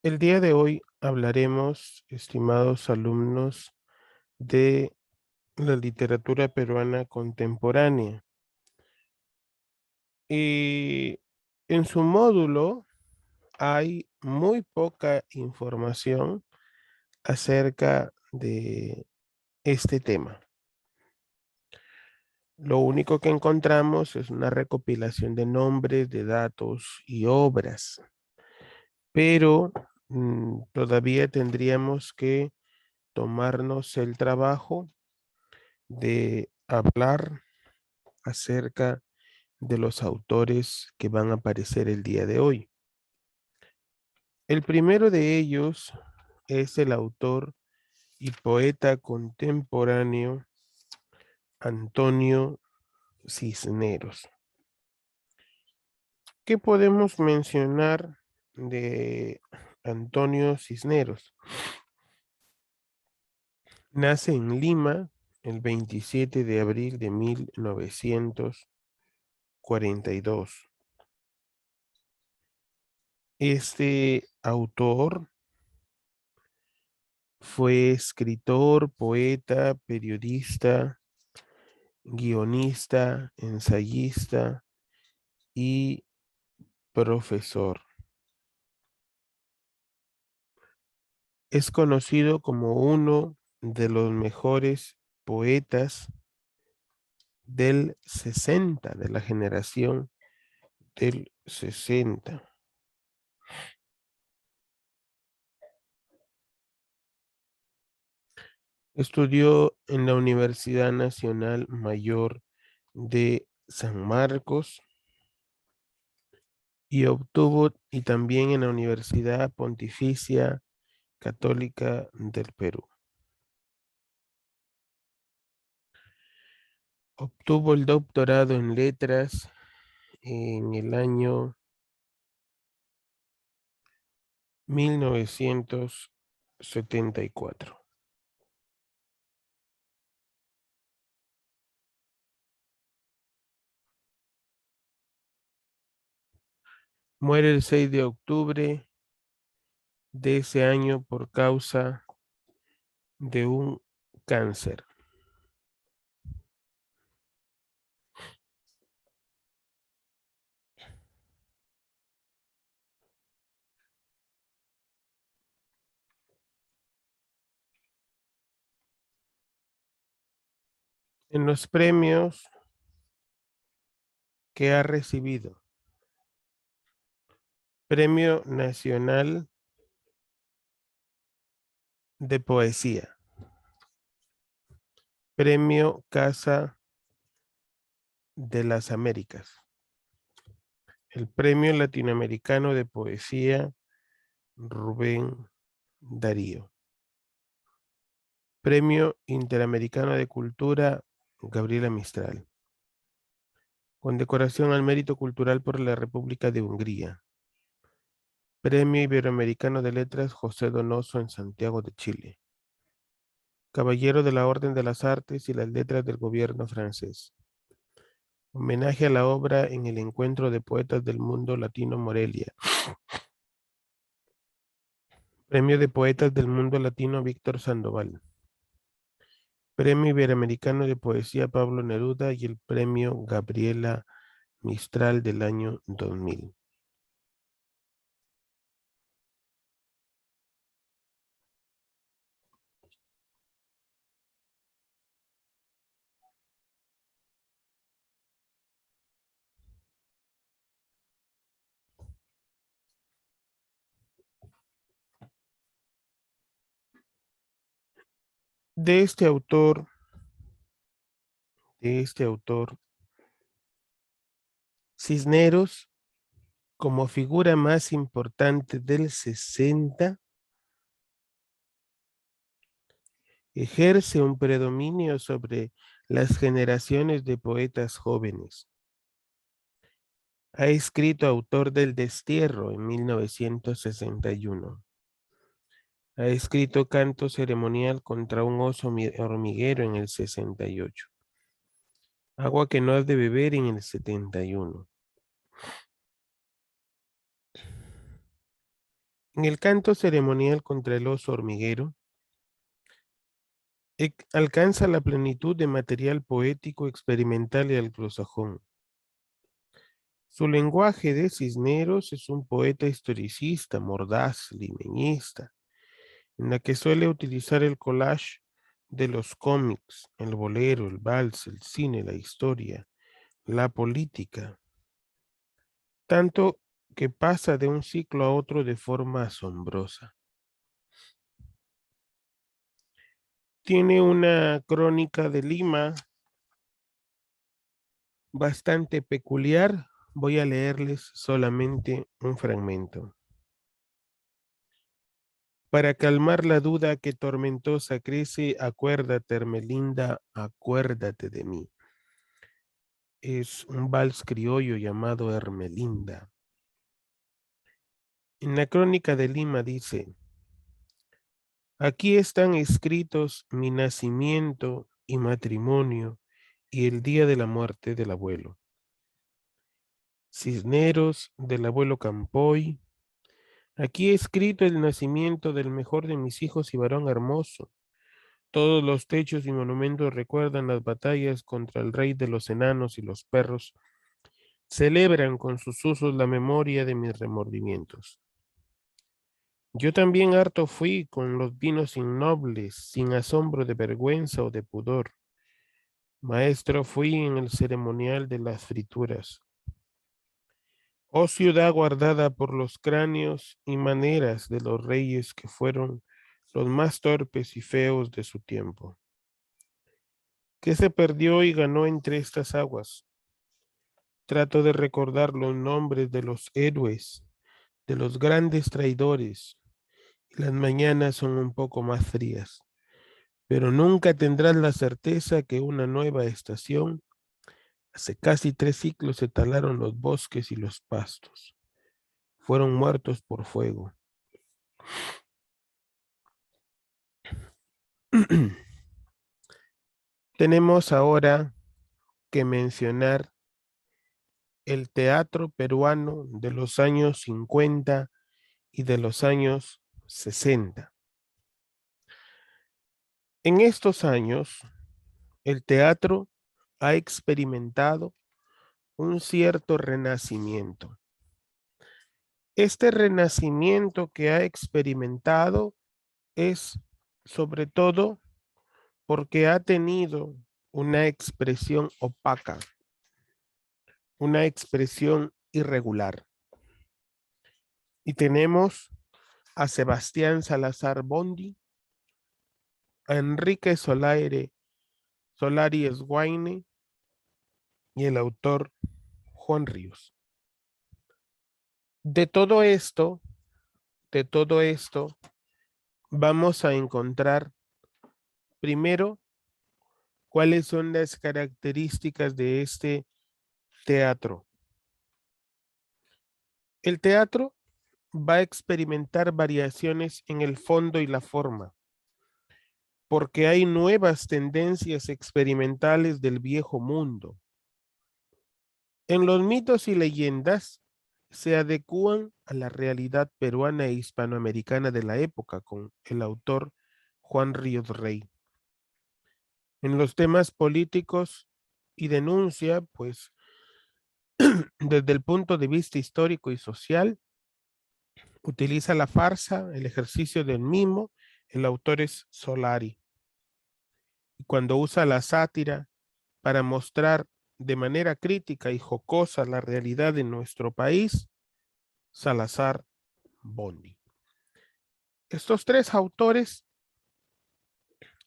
El día de hoy hablaremos, estimados alumnos, de la literatura peruana contemporánea. Y en su módulo hay muy poca información acerca de este tema. Lo único que encontramos es una recopilación de nombres, de datos y obras, pero todavía tendríamos que tomarnos el trabajo de hablar acerca de los autores que van a aparecer el día de hoy. El primero de ellos es el autor y poeta contemporáneo Antonio Cisneros. ¿Qué podemos mencionar de Antonio Cisneros? Nace en Lima el 27 de abril de 1942. Este autor fue escritor, poeta, periodista, guionista, ensayista y profesor. Es conocido como uno de los mejores poetas del 60, de la generación del 60. Estudió en la Universidad Nacional Mayor de San Marcos y también en la Universidad Pontificia Católica del Perú. Obtuvo el doctorado en letras en el año 1974. Muere el 6 de octubre de ese año por causa de un cáncer. En los premios que ha recibido: Premio Nacional de Poesía, Premio Casa de las Américas, el Premio Latinoamericano de Poesía Rubén Darío, Premio Interamericano de Cultura Gabriela Mistral, Condecoración al Mérito Cultural por la República de Hungría, Premio Iberoamericano de Letras José Donoso en Santiago de Chile, Caballero de la Orden de las Artes y las Letras del Gobierno francés. Homenaje a la obra en el Encuentro de Poetas del Mundo Latino Morelia. Premio de Poetas del Mundo Latino Víctor Sandoval. Premio Iberoamericano de Poesía Pablo Neruda y el Premio Gabriela Mistral del año 2000. De este autor, Cisneros, como figura más importante del 60, ejerce un predominio sobre las generaciones de poetas jóvenes. Ha escrito Autor del Destierro en 1961. Ha escrito Canto ceremonial contra un oso hormiguero en el 68. Agua que no has de beber en el 71. En el canto ceremonial contra el oso hormiguero, alcanza la plenitud de material poético, experimental y anglosajón. Su lenguaje de Cisneros es un poeta historicista, mordaz, limeñista, en la que suele utilizar el collage de los cómics, el bolero, el vals, el cine, la historia, la política, tanto que pasa de un ciclo a otro de forma asombrosa. Tiene una crónica de Lima bastante peculiar. Voy a leerles solamente un fragmento. Para calmar la duda que tormentosa crece, acuérdate, Hermelinda, acuérdate de mí. Es un vals criollo llamado Hermelinda. En la crónica de Lima dice, aquí están escritos mi nacimiento y matrimonio y el día de la muerte del abuelo. Cisneros, del abuelo Campoy. Aquí he escrito el nacimiento del mejor de mis hijos y varón hermoso. Todos los techos y monumentos recuerdan las batallas contra el rey de los enanos y los perros. Celebran con sus usos la memoria de mis remordimientos. Yo también harto fui con los vinos innobles, sin asombro de vergüenza o de pudor. Maestro fui en el ceremonial de las frituras. Oh ciudad guardada por los cráneos y maneras de los reyes que fueron los más torpes y feos de su tiempo. ¿Qué se perdió y ganó entre estas aguas? Trato de recordar los nombres de los héroes, de los grandes traidores, y las mañanas son un poco más frías, pero nunca tendrás la certeza que una nueva estación, hace casi 3 siglos se talaron los bosques y los pastos, fueron muertos por fuego. Tenemos ahora que mencionar el teatro peruano de los años 50 y de los años 60. En estos años, el teatro ha experimentado un cierto renacimiento. Este renacimiento que ha experimentado es sobre todo porque ha tenido una expresión opaca, una expresión irregular. Y tenemos a Sebastián Salazar Bondy, a Enrique Solari Sguaine y el autor Juan Ríos. De todo esto, de todo esto, vamos a encontrar primero cuáles son las características de este teatro. El teatro va a experimentar variaciones en el fondo y la forma, porque hay nuevas tendencias experimentales del viejo mundo. En los mitos y leyendas se adecúan a la realidad peruana e hispanoamericana de la época con el autor Juan Ríos Rey. En los temas políticos y denuncia, pues, desde el punto de vista histórico y social, utiliza la farsa, el ejercicio del mimo, el autor es Solari. Y cuando usa la sátira para mostrar de manera crítica y jocosa la realidad de nuestro país, Salazar Bondy. Estos tres autores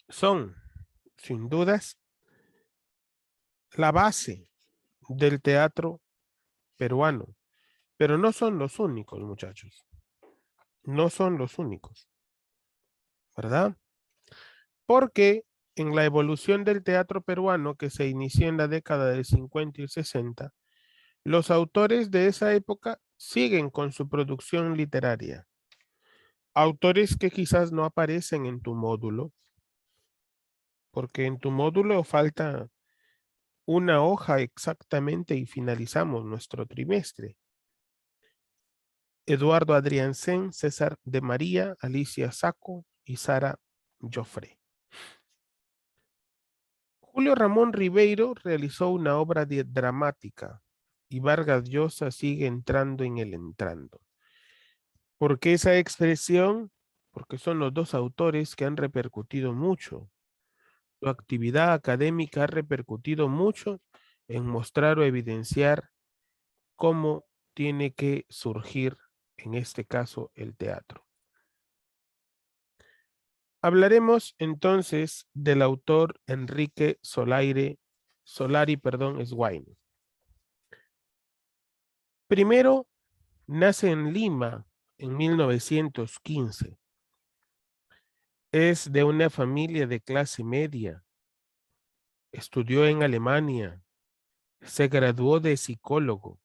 son, sin dudas, la base del teatro peruano, pero no son los únicos, muchachos. No son los únicos, ¿verdad? Porque en la evolución del teatro peruano que se inició en la década del 50 y 60, los autores de esa época siguen con su producción literaria. Autores que quizás no aparecen en tu módulo, porque en tu módulo falta una hoja exactamente y finalizamos nuestro trimestre. Eduardo Adriansen, César de María, Alicia Saco y Sara Joffre. Julio Ramón Ribeiro realizó una obra dramática y Vargas Llosa sigue entrando en el entrando. ¿Por qué esa expresión? Porque son los dos autores que han repercutido mucho. Su actividad académica ha repercutido mucho en mostrar o evidenciar cómo tiene que surgir, en este caso, el teatro. Hablaremos entonces del autor Enrique Solari, Swain. Primero, nace en Lima en 1915. Es de una familia de clase media. Estudió en Alemania. Se graduó de psicólogo.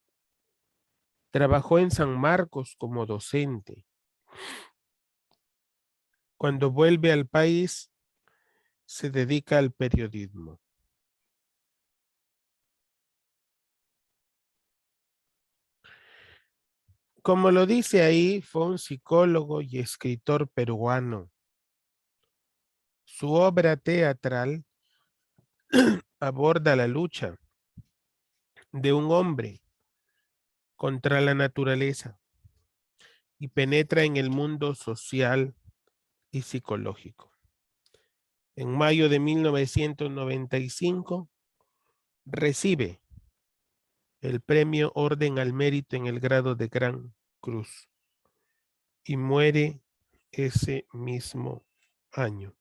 Trabajó en San Marcos como docente. Cuando vuelve al país, se dedica al periodismo. Como lo dice ahí, fue un psicólogo y escritor peruano. Su obra teatral aborda la lucha de un hombre contra la naturaleza y penetra en el mundo social y psicológico. En mayo de 1995 recibe el premio Orden al Mérito en el grado de Gran Cruz y muere ese mismo año.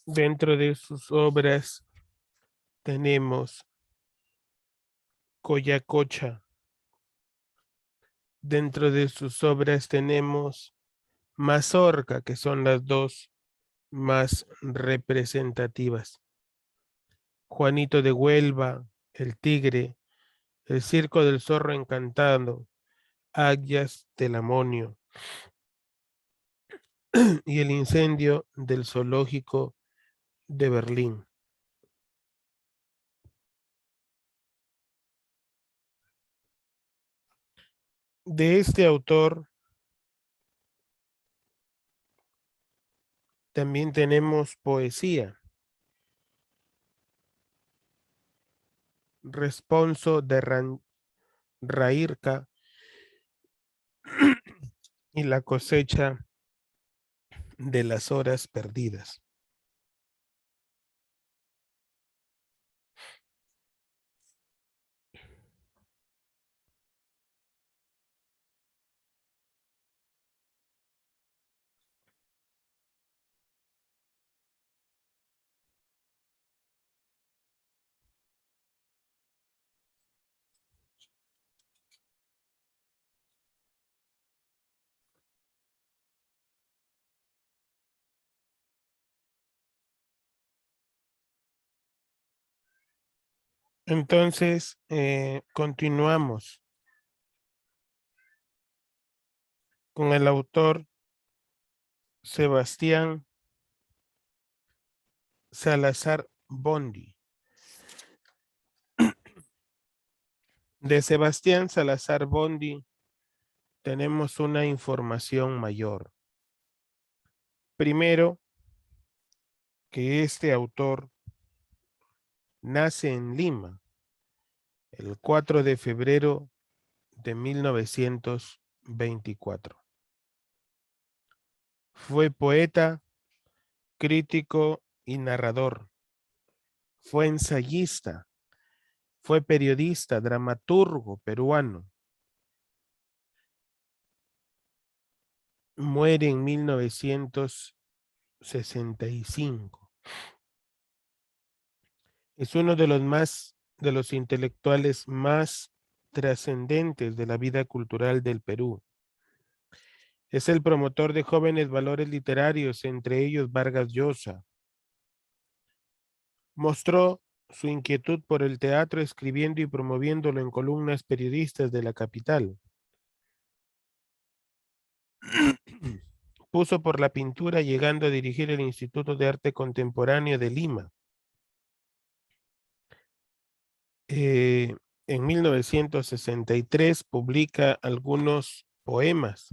Dentro de sus obras tenemos Coyacocha. Dentro de sus obras tenemos Mazorca, que son las dos más representativas. Juanito de Huelva, El Tigre, El Circo del Zorro Encantado, Águilas del Amonio y El Incendio del Zoológico de Berlín. De este autor también tenemos poesía. Responso de Rairca y la cosecha de las horas perdidas. Entonces, continuamos con el autor Sebastián Salazar Bondy. De Sebastián Salazar Bondy tenemos una información mayor. Primero, que este autor nace en Lima el 4 de febrero de 1924. Fue poeta, crítico y narrador. Fue ensayista. Fue periodista, dramaturgo peruano. Muere en 1965. Es uno de los intelectuales más trascendentes de la vida cultural del Perú. Es el promotor de jóvenes valores literarios, entre ellos Vargas Llosa. Mostró su inquietud por el teatro escribiendo y promoviéndolo en columnas periodistas de la capital. Puso por la pintura llegando a dirigir el Instituto de Arte Contemporáneo de Lima. En 1963 publica algunos poemas,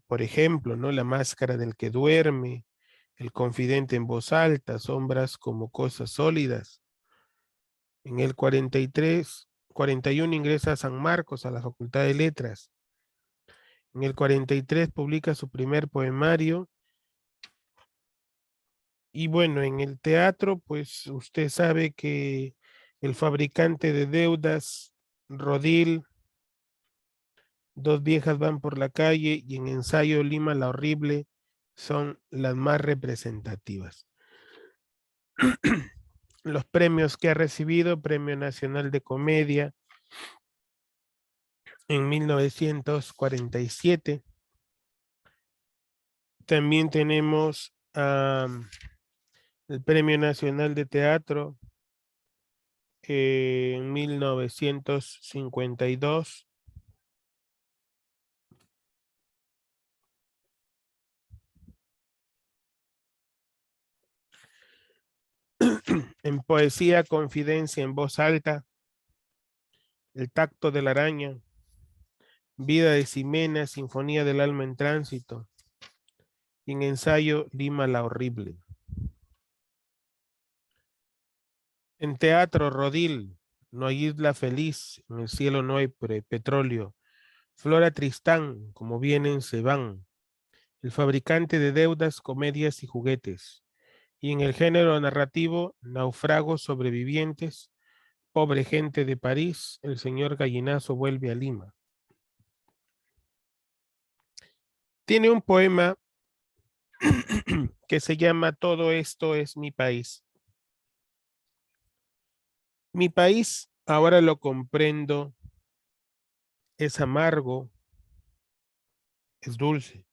por ejemplo, ¿no? La máscara del que duerme, El confidente en voz alta, Sombras como cosas sólidas. En el 41 ingresa a San Marcos, a la Facultad de Letras. En el 43 publica su primer poemario. Y bueno, en el teatro, pues usted sabe que El fabricante de deudas, Rodil, Dos viejas van por la calle y en Ensayo Lima la horrible son las más representativas. Los premios que ha recibido: Premio Nacional de Comedia en 1947. También tenemos el Premio Nacional de Teatro en 1952. En poesía, Confidencia en voz alta, El tacto de la araña, Vida de Ximena, Sinfonía del alma en tránsito. Y en ensayo, Lima la horrible. En teatro, Rodil, No hay isla feliz, en el cielo no hay petróleo. Flora Tristán, como vienen se van. El fabricante de deudas, comedias y juguetes. Y en el género narrativo, Naufragos sobrevivientes, Pobre gente de París, El señor Gallinazo vuelve a Lima. Tiene un poema que se llama Todo esto es mi país. Mi país, ahora lo comprendo, es amargo, es dulce.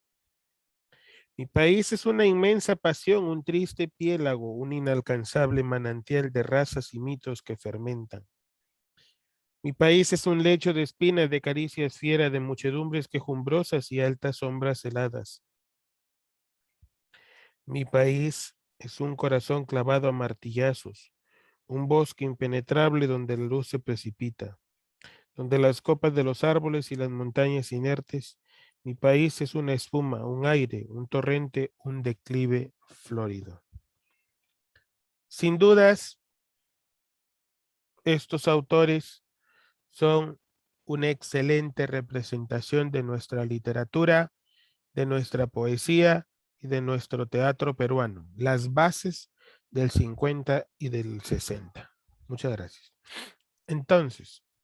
Mi país es una inmensa pasión, un triste piélago, un inalcanzable manantial de razas y mitos que fermentan. Mi país es un lecho de espinas, de caricias fieras, de muchedumbres quejumbrosas y altas sombras heladas. Mi país es un corazón clavado a martillazos, un bosque impenetrable donde la luz se precipita, donde las copas de los árboles y las montañas inertes. Mi país es una espuma, un aire, un torrente, un declive florido. Sin dudas, estos autores son una excelente representación de nuestra literatura, de nuestra poesía y de nuestro teatro peruano, las bases del 50 y del 60. Muchas gracias. Entonces,